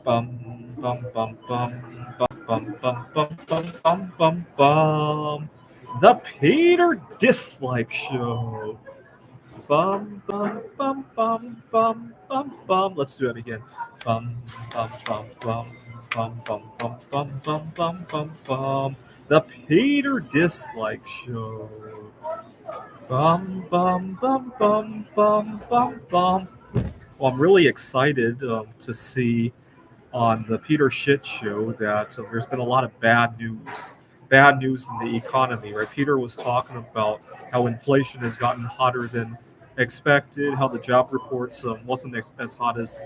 Bum bum bum bum bum bum bum bum bum bum bum. The Peter Dislike Show. Bum bum bum bum bum bum bum. Let's do it again. Bum bum bum bum bum bum bum bum bum bum bum bum. The Peter Dislike Show. Bum bum bum bum bum bum bum. Well, I'm really excited to see on the Peter Shit Show that there's been a lot of bad news in the economy, right? Peter was talking about how inflation has gotten hotter than expected, how the job reports wasn't as hot as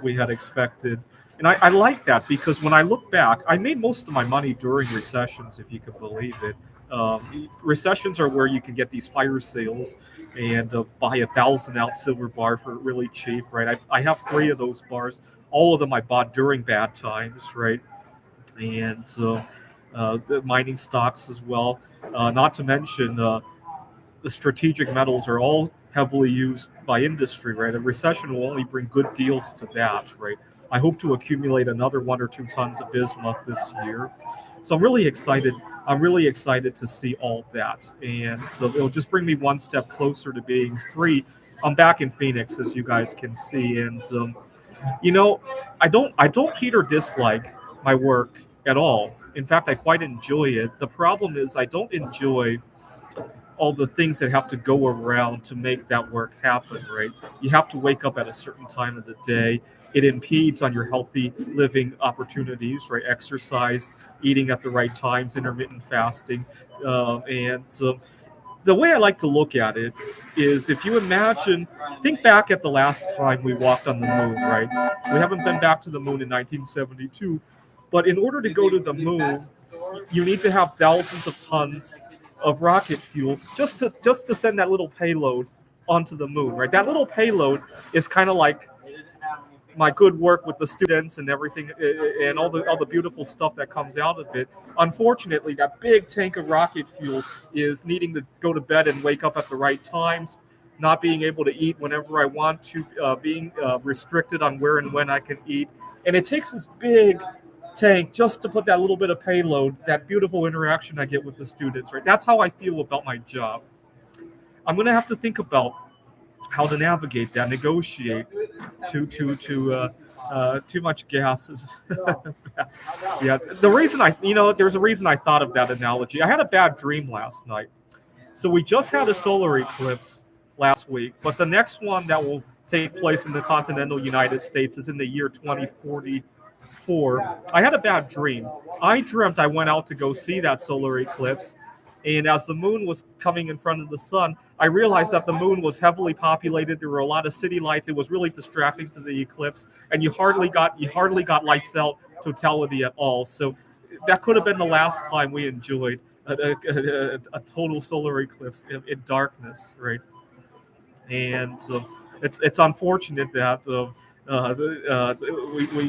we had expected. And I like that because when I look back, I made most of my money during recessions, if you can believe it. Recessions are where you can get these fire sales and buy 1,000 ounce silver bar for really cheap, right? I have three of those bars. All of them I bought during bad times, right? And the mining stocks as well. Not to mention the strategic metals are all heavily used by industry, right? A recession will only bring good deals to that, right? I hope to accumulate another 1 or 2 tons of bismuth this year. So I'm really excited. I'm really excited to see all that. And so it'll just bring me one step closer to being free. I'm back in Phoenix, as you guys can see. And you know, I don't hate or dislike my work at all. In fact, I quite enjoy it. The problem is I don't enjoy all the things that have to go around to make that work happen, right? You have to wake up at a certain time of the day. It impedes on your healthy living opportunities, right? Exercise, eating at the right times, intermittent fasting. And the way I like to look at it is if you imagine, think back at the last time we walked on the moon, right? We haven't been back to the moon in 1972, but in order to go to the moon, you need to have thousands of tons of rocket fuel just to send that little payload onto the moon, right? That little payload is kind of like my good work with the students and everything and all the beautiful stuff that comes out of it. Unfortunately, that big tank of rocket fuel is needing to go to bed and wake up at the right times, not being able to eat whenever I want to, being restricted on where and when I can eat. And it takes this big tank just to put that little bit of payload, that beautiful interaction I get with the students, right? That's how I feel about my job. I'm going to have to think about how to navigate that, negotiate too much gas is yeah. The reason there's a reason I thought of that analogy. I had a bad dream last night. So we just had a solar eclipse last week, but the next one that will take place in the continental United States is in the year 2044. I had a bad dream. I dreamt I went out to go see that solar eclipse, and as the moon was coming in front of the sun, I realized that the moon was heavily populated. There were a lot of city lights. It was really distracting to the eclipse, and you hardly got lights out totality at all. So that could have been the last time we enjoyed a total solar eclipse in darkness, right? And it's unfortunate that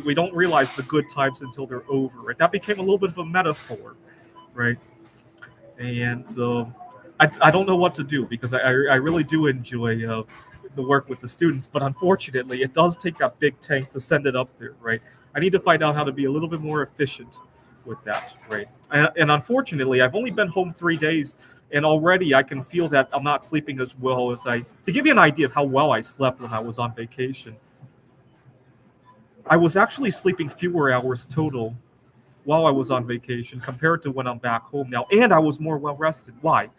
we don't realize the good times until they're over, right? That became a little bit of a metaphor, right? And I don't know what to do because I really do enjoy the work with the students, but unfortunately, it does take that big tank to send it up there, right? I need to find out how to be a little bit more efficient with that, right? And unfortunately, I've only been home 3 days, and already I can feel that I'm not sleeping as well as I. To give you an idea of how well I slept when I was on vacation, I was actually sleeping fewer hours total while I was on vacation compared to when I'm back home now, and I was more well rested. Why?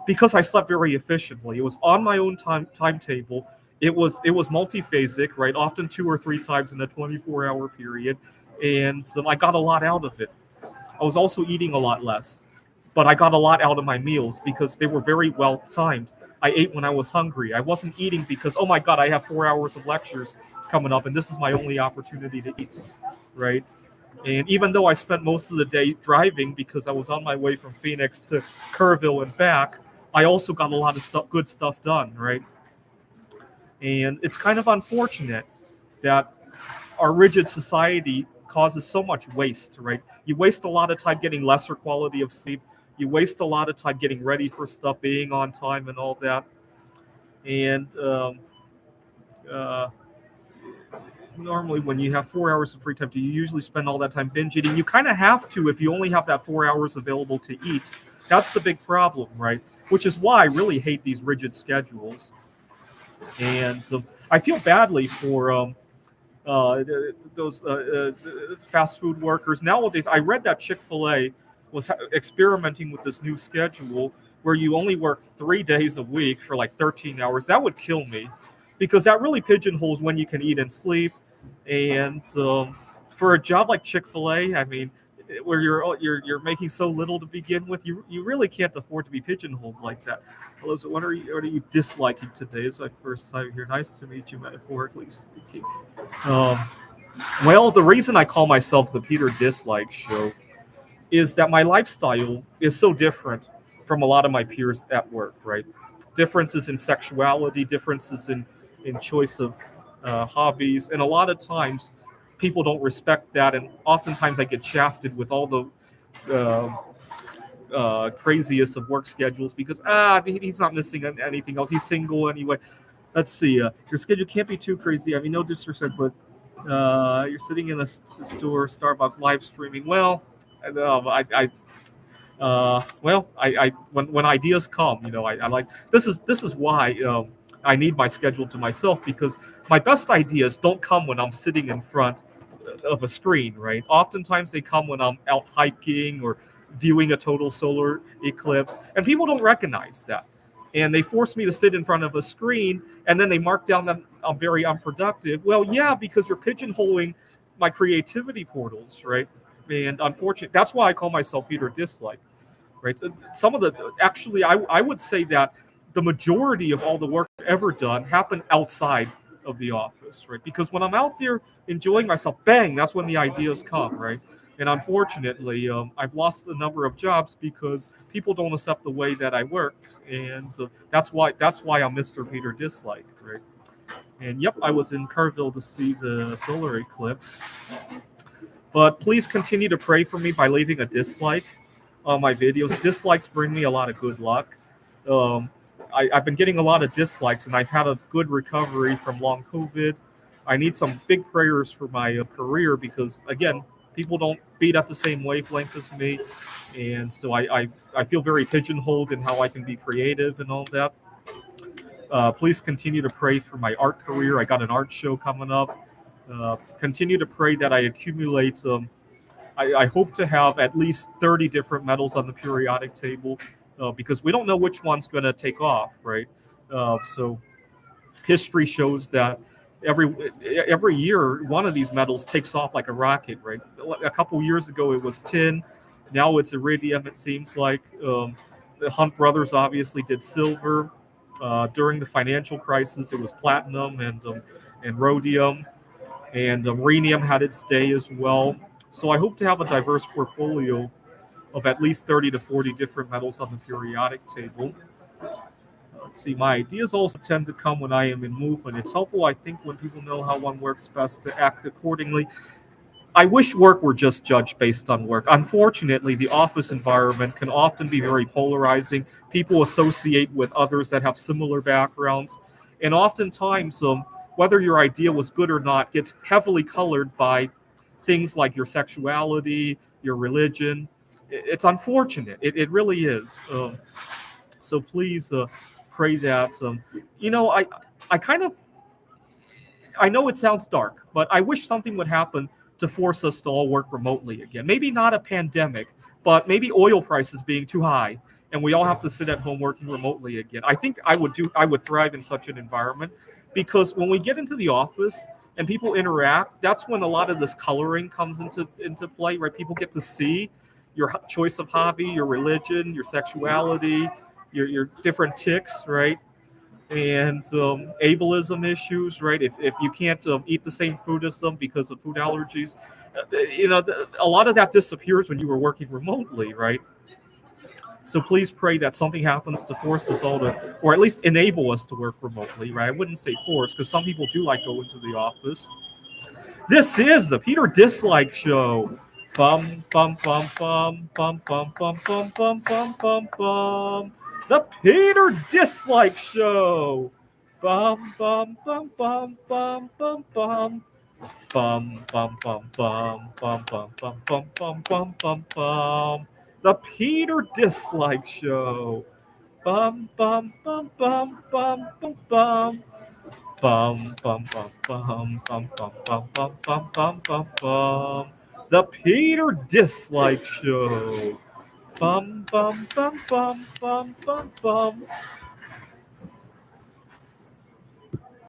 Because I slept very efficiently. It was on my own timetable. It was multiphasic, right? Often 2 or 3 times in a 24-hour period, and I got a lot out of it. I was also eating a lot less, but I got a lot out of my meals because they were very well timed. I ate when I was hungry. I wasn't eating because, oh my God, I have 4 hours of lectures coming up, and this is my only opportunity to eat, right? And even though I spent most of the day driving because I was on my way from Phoenix to Kerrville and back, I also got a lot of good stuff done, right? And it's kind of unfortunate that our rigid society causes so much waste, right? You waste a lot of time getting lesser quality of sleep. You waste a lot of time getting ready for stuff, being on time, and all that. And uh, normally when you have 4 hours of free time, do you usually spend all that time binge eating? You kind of have to if you only have that 4 hours available to eat. That's the big problem, right? Which is why I really hate these rigid schedules. And I feel badly for those fast food workers nowadays. I read that Chick-fil-A was experimenting with this new schedule where you only work 3 days a week for like 13 hours. That would kill me because that really pigeonholes when you can eat and sleep. And for a job like Chick-fil-A, I mean, where you're making so little to begin with, you really can't afford to be pigeonholed like that. Hello, so what are you disliking today? It's my first time here. Nice to meet you, metaphorically speaking. Um, well, the reason I call myself the Peter Dislike Show is that my lifestyle is so different from a lot of my peers at work, right? Differences in sexuality, differences in choice of hobbies, and a lot of times people don't respect that, and oftentimes I get shafted with all the craziest of work schedules because he's not missing anything else. He's single anyway. Let's see. Your schedule can't be too crazy. I mean, no disrespect, but you're sitting in a store, Starbucks, live streaming. Well, when ideas come, I like this is why I need my schedule to myself because my best ideas don't come when I'm sitting in front of a screen, right? Oftentimes they come when I'm out hiking or viewing a total solar eclipse, and people don't recognize that. And they force me to sit in front of a screen, and then they mark down that I'm very unproductive. Well, yeah, because you're pigeonholing my creativity portals, right? And unfortunately, that's why I call myself Peter Dislike, right? So some of the actually, I would say that the majority of all the work ever done happened outside of the office, right? Because when I'm out there enjoying myself, bang, that's when the ideas come, right? And unfortunately, I've lost a number of jobs because people don't accept the way that I work, and that's why I'm Mr. Peter Dislike, right? And yep, I was in Kerrville to see the solar eclipse. But please continue to pray for me by leaving a dislike on my videos. Dislikes bring me a lot of good luck. Um, I've been getting a lot of dislikes, and I've had a good recovery from long COVID. I need some big prayers for my career because, again, people don't beat at the same wavelength as me, and so I feel very pigeonholed in how I can be creative and all that. Please continue to pray for my art career. I got an art show coming up. Continue to pray that I accumulate. I hope to have at least 30 different metals on the periodic table because we don't know which one's going to take off, right? So history shows that every year one of these metals takes off like a rocket, right? A couple years ago it was tin, now it's iridium. It seems like the Hunt brothers obviously did silver. During the financial crisis, it was platinum and rhodium, and rhenium had its day as well. So I hope to have a diverse portfolio of at least 30 to 40 different metals on the periodic table. Let's see, my ideas also tend to come when I am in movement. It's helpful, I think, when people know how one works best to act accordingly. I wish work were just judged based on work. Unfortunately, the office environment can often be very polarizing. People associate with others that have similar backgrounds. And oftentimes, whether your idea was good or not gets heavily colored by things like your sexuality, your religion. It's unfortunate. It really is. So please pray that. I kind of I know it sounds dark, but I wish something would happen to force us to all work remotely again. Maybe not a pandemic, but maybe oil prices being too high and we all have to sit at home working remotely again. I think I would thrive in such an environment because when we get into the office and people interact, that's when a lot of this coloring comes into play, right? People get to see your choice of hobby, your religion, your sexuality, your different ticks, right? And ableism issues, right? If you can't eat the same food as them because of food allergies, a lot of that disappears when you were working remotely, right? So please pray that something happens to force us all to, or at least enable us to work remotely, right? I wouldn't say force because some people do like going to the office. This is the Peter Dislike Show. Bum bum bum bum bum bum bum bum bum bum bum bum. The Peter Dislike Show. Bum bum bum bum bum bum bum. Bum bum bum bum bum bum bum bum bum bum bum bum. The Peter Dislike Show. Bum bum bum bum bum bum bum. Bum bum bum bum bum bum bum bum bum bum bum bum. The Peter Dislike Show. Bum bum bum bum bum bum bum.